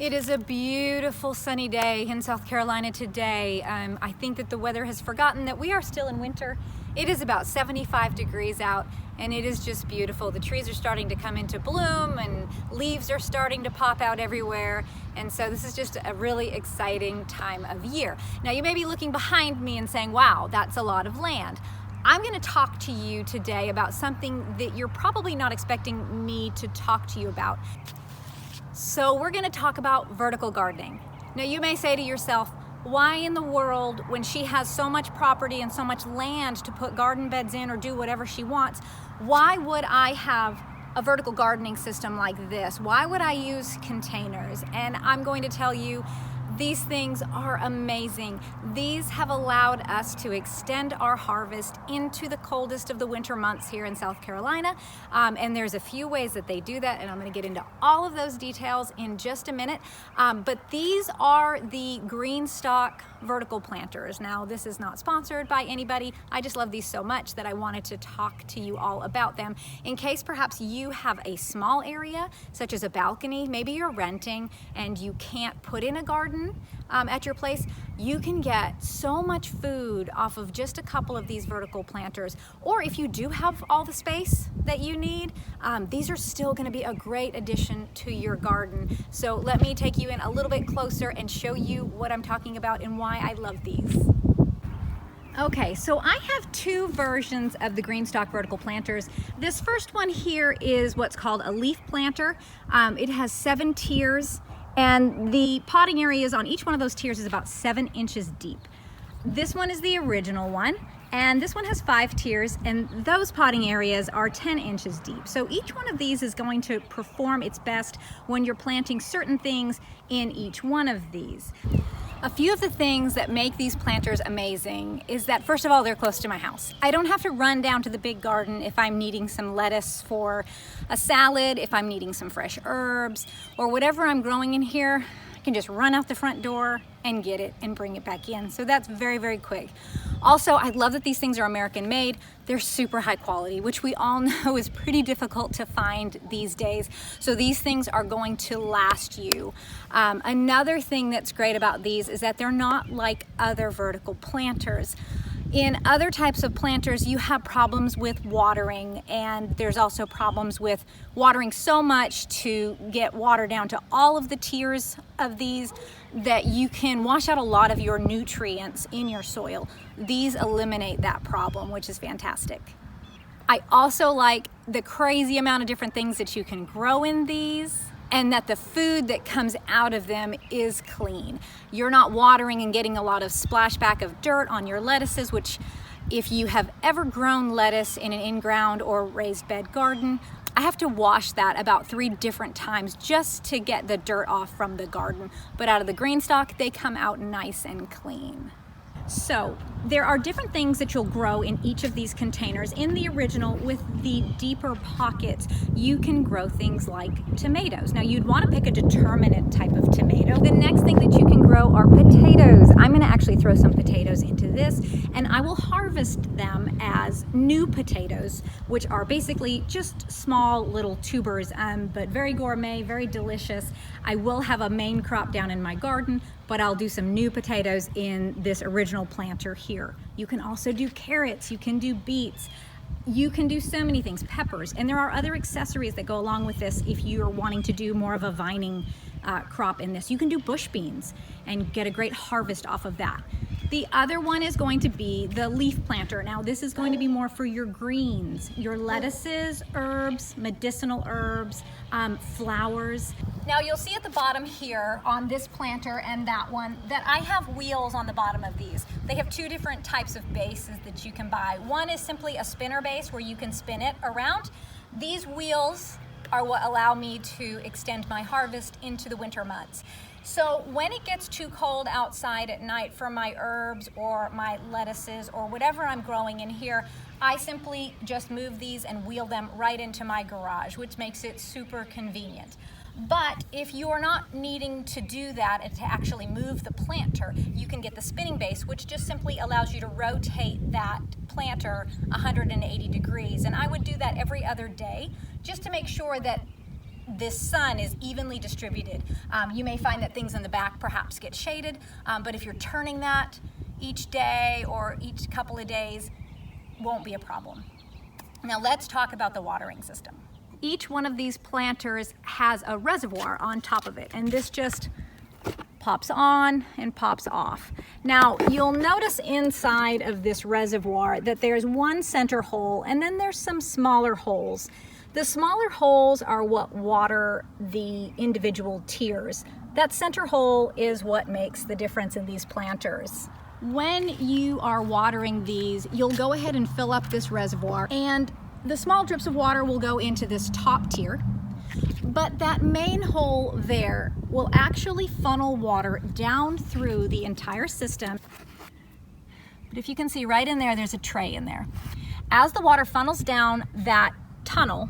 It is a beautiful sunny day in South Carolina today. I think that the weather has forgotten that we are still in winter. It is about 75 degrees out and it is just beautiful. The trees are starting to come into bloom and leaves are starting to pop out everywhere. And so this is just a really exciting time of year. Now you may be looking behind me and saying, wow, that's a lot of land. I'm going to talk to you today about something that you're probably not expecting me to talk to you about. So we're going to talk about vertical gardening. Now you may say to yourself, why in the world, when she has so much property and so much land to put garden beds in or do whatever she wants, why would I have a vertical gardening system like this? Why would I use containers? And I'm going to tell you, these things are amazing. These have allowed us to extend our harvest into the coldest of the winter months here in South Carolina. And there's a few ways that they do that, and I'm going to get into all of those details in just a minute. But these are the Greenstock vertical planters. Now, this is not sponsored by anybody. I just love these so much that I wanted to talk to you all about them. In case perhaps you have a small area, such as a balcony, maybe you're renting and you can't put in a garden at your place, you can get so much food off of just a couple of these vertical planters. Or if you do have all the space that you need, these are still going to be a great addition to your garden. So let me take you in a little bit closer and show you what I'm talking about and why I love these. Okay, so I have two versions of the Greenstock vertical planters. This first one here is what's called a leaf planter. It has 7 tiers. And the potting areas on each one of those tiers is about 7 inches deep. This one is the original one, and this one has 5 tiers, and those potting areas are 10 inches deep. So each one of these is going to perform its best when you're planting certain things in each one of these. A few of the things that make these planters amazing is that, first of all, they're close to my house. I don't have to run down to the big garden if I'm needing some lettuce for a salad, if I'm needing some fresh herbs, or whatever I'm growing in here. I can just run out the front door and get it and bring it back in. So that's very, very quick. Also, I love that these things are American made. They're super high quality, which we all know is pretty difficult to find these days. So these things are going to last you. Another thing that's great about these is that they're not like other vertical planters. In other types of planters, you have problems with watering, and there's also problems with watering so much to get water down to all of the tiers of these that you can wash out a lot of your nutrients in your soil. These eliminate that problem, which is fantastic. I also like the crazy amount of different things that you can grow in these, and that the food that comes out of them is clean. You're not watering and getting a lot of splashback of dirt on your lettuces, which if you have ever grown lettuce in an in-ground or raised bed garden, I have to wash that about 3 different times just to get the dirt off from the garden. But out of the Greenstock, they come out nice and clean. So there are different things that you'll grow in each of these containers. In the original, with the deeper pockets, you can grow things like tomatoes. Now you'd want to pick a determinate type of tomato. The next thing that you can grow are potatoes. I'm going to actually throw some potatoes into this, and I will harvest them as new potatoes, which are basically just small little tubers, but very gourmet, very delicious. I will have a main crop down in my garden, but I'll do some new potatoes in this original planter here. You can also do carrots, you can do beets, you can do so many things, peppers, and there are other accessories that go along with this if you're wanting to do more of a vining crop in this. You can do bush beans and get a great harvest off of that. The other one is going to be the leaf planter. Now this is going to be more for your greens, your lettuces, herbs, medicinal herbs, flowers. Now you'll see at the bottom here on this planter and that one that I have wheels on the bottom of these. They have 2 different types of bases that you can buy. One is simply a spinner base where you can spin it around. These wheels are what allow me to extend my harvest into the winter months. So when it gets too cold outside at night for my herbs or my lettuces or whatever I'm growing in here, I simply just move these and wheel them right into my garage, which makes it super convenient. But if you're not needing to do that and to actually move the planter, you can get the spinning base, which just simply allows you to rotate that planter 180 degrees. And I would do that every other day just to make sure that this sun is evenly distributed. You may find that things in the back perhaps get shaded, but if you're turning that each day or each couple of days, won't be a problem. Now let's talk about the watering system. Each one of these planters has a reservoir on top of it, and this just pops on and pops off. Now you'll notice inside of this reservoir that there's one center hole and then there's some smaller holes. The smaller holes are what water the individual tiers. That center hole is what makes the difference in these planters. When you are watering these, you'll go ahead and fill up this reservoir, and the small drips of water will go into this top tier. But that main hole there will actually funnel water down through the entire system. But if you can see right in there, there's a tray in there. As the water funnels down that tunnel,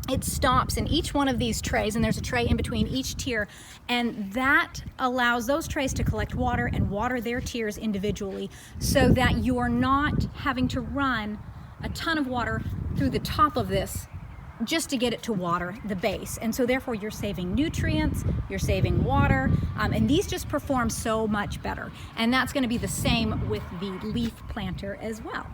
it stops in each one of these trays, and there's a tray in between each tier, and that allows those trays to collect water and water their tiers individually, so that you're not having to run a ton of water through the top of this just to get it to water the base. And so therefore you're saving nutrients, you're saving water, and these just perform so much better. And that's going to be the same with the leaf planter as well.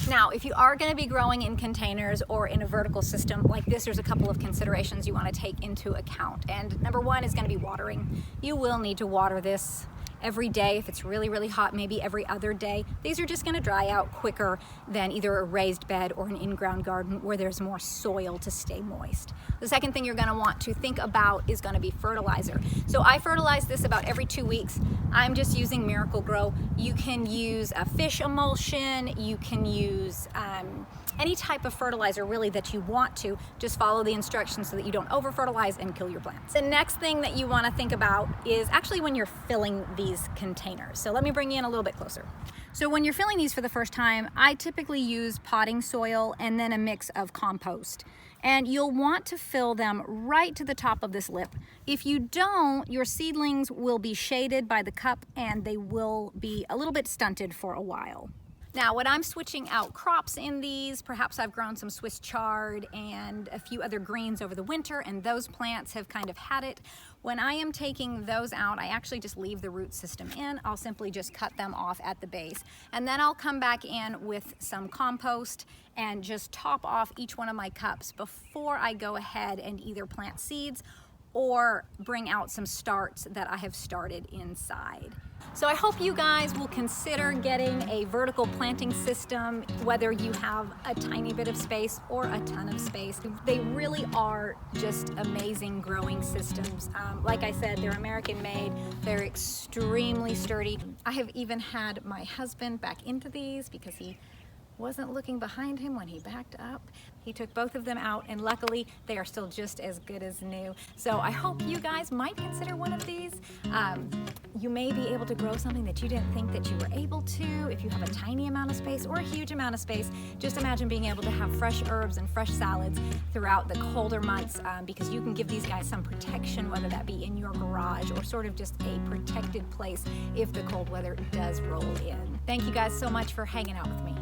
Now, if you are going to be growing in containers or in a vertical system like this, there's a couple of considerations you want to take into account. And number one is going to be watering. You will need to water this every day. If it's really, really hot, maybe every other day. These are just going to dry out quicker than either a raised bed or an in-ground garden where there's more soil to stay moist. The second thing you're going to want to think about is going to be fertilizer. So I fertilize this about every 2 weeks. I'm just using Miracle-Gro. You can use a fish emulsion. You can use any type of fertilizer really that you want to. Just follow the instructions so that you don't over-fertilize and kill your plants. The next thing that you want to think about is actually when you're filling these containers. So let me bring you in a little bit closer. So when you're filling these for the first time, I typically use potting soil and then a mix of compost. And you'll want to fill them right to the top of this lip. If you don't, your seedlings will be shaded by the cup and they will be a little bit stunted for a while. Now, when I'm switching out crops in these, perhaps I've grown some Swiss chard and a few other greens over the winter, and those plants have kind of had it. When I am taking those out, I actually just leave the root system in. I'll simply just cut them off at the base. And then I'll come back in with some compost and just top off each one of my cups before I go ahead and either plant seeds or bring out some starts that I have started inside. So I hope you guys will consider getting a vertical planting system, whether you have a tiny bit of space or a ton of space. They really are just amazing growing systems. Like I said, they're American made. They're extremely sturdy. I have even had my husband back into these because he wasn't looking behind him when he backed up. He took both of them out, and luckily they are still just as good as new. So I hope you guys might consider one of these. You may be able to grow something that you didn't think that you were able to. If you have a tiny amount of space or a huge amount of space, just imagine being able to have fresh herbs and fresh salads throughout the colder months, because you can give these guys some protection, whether that be in your garage or sort of just a protected place if the cold weather does roll in. Thank you guys so much for hanging out with me.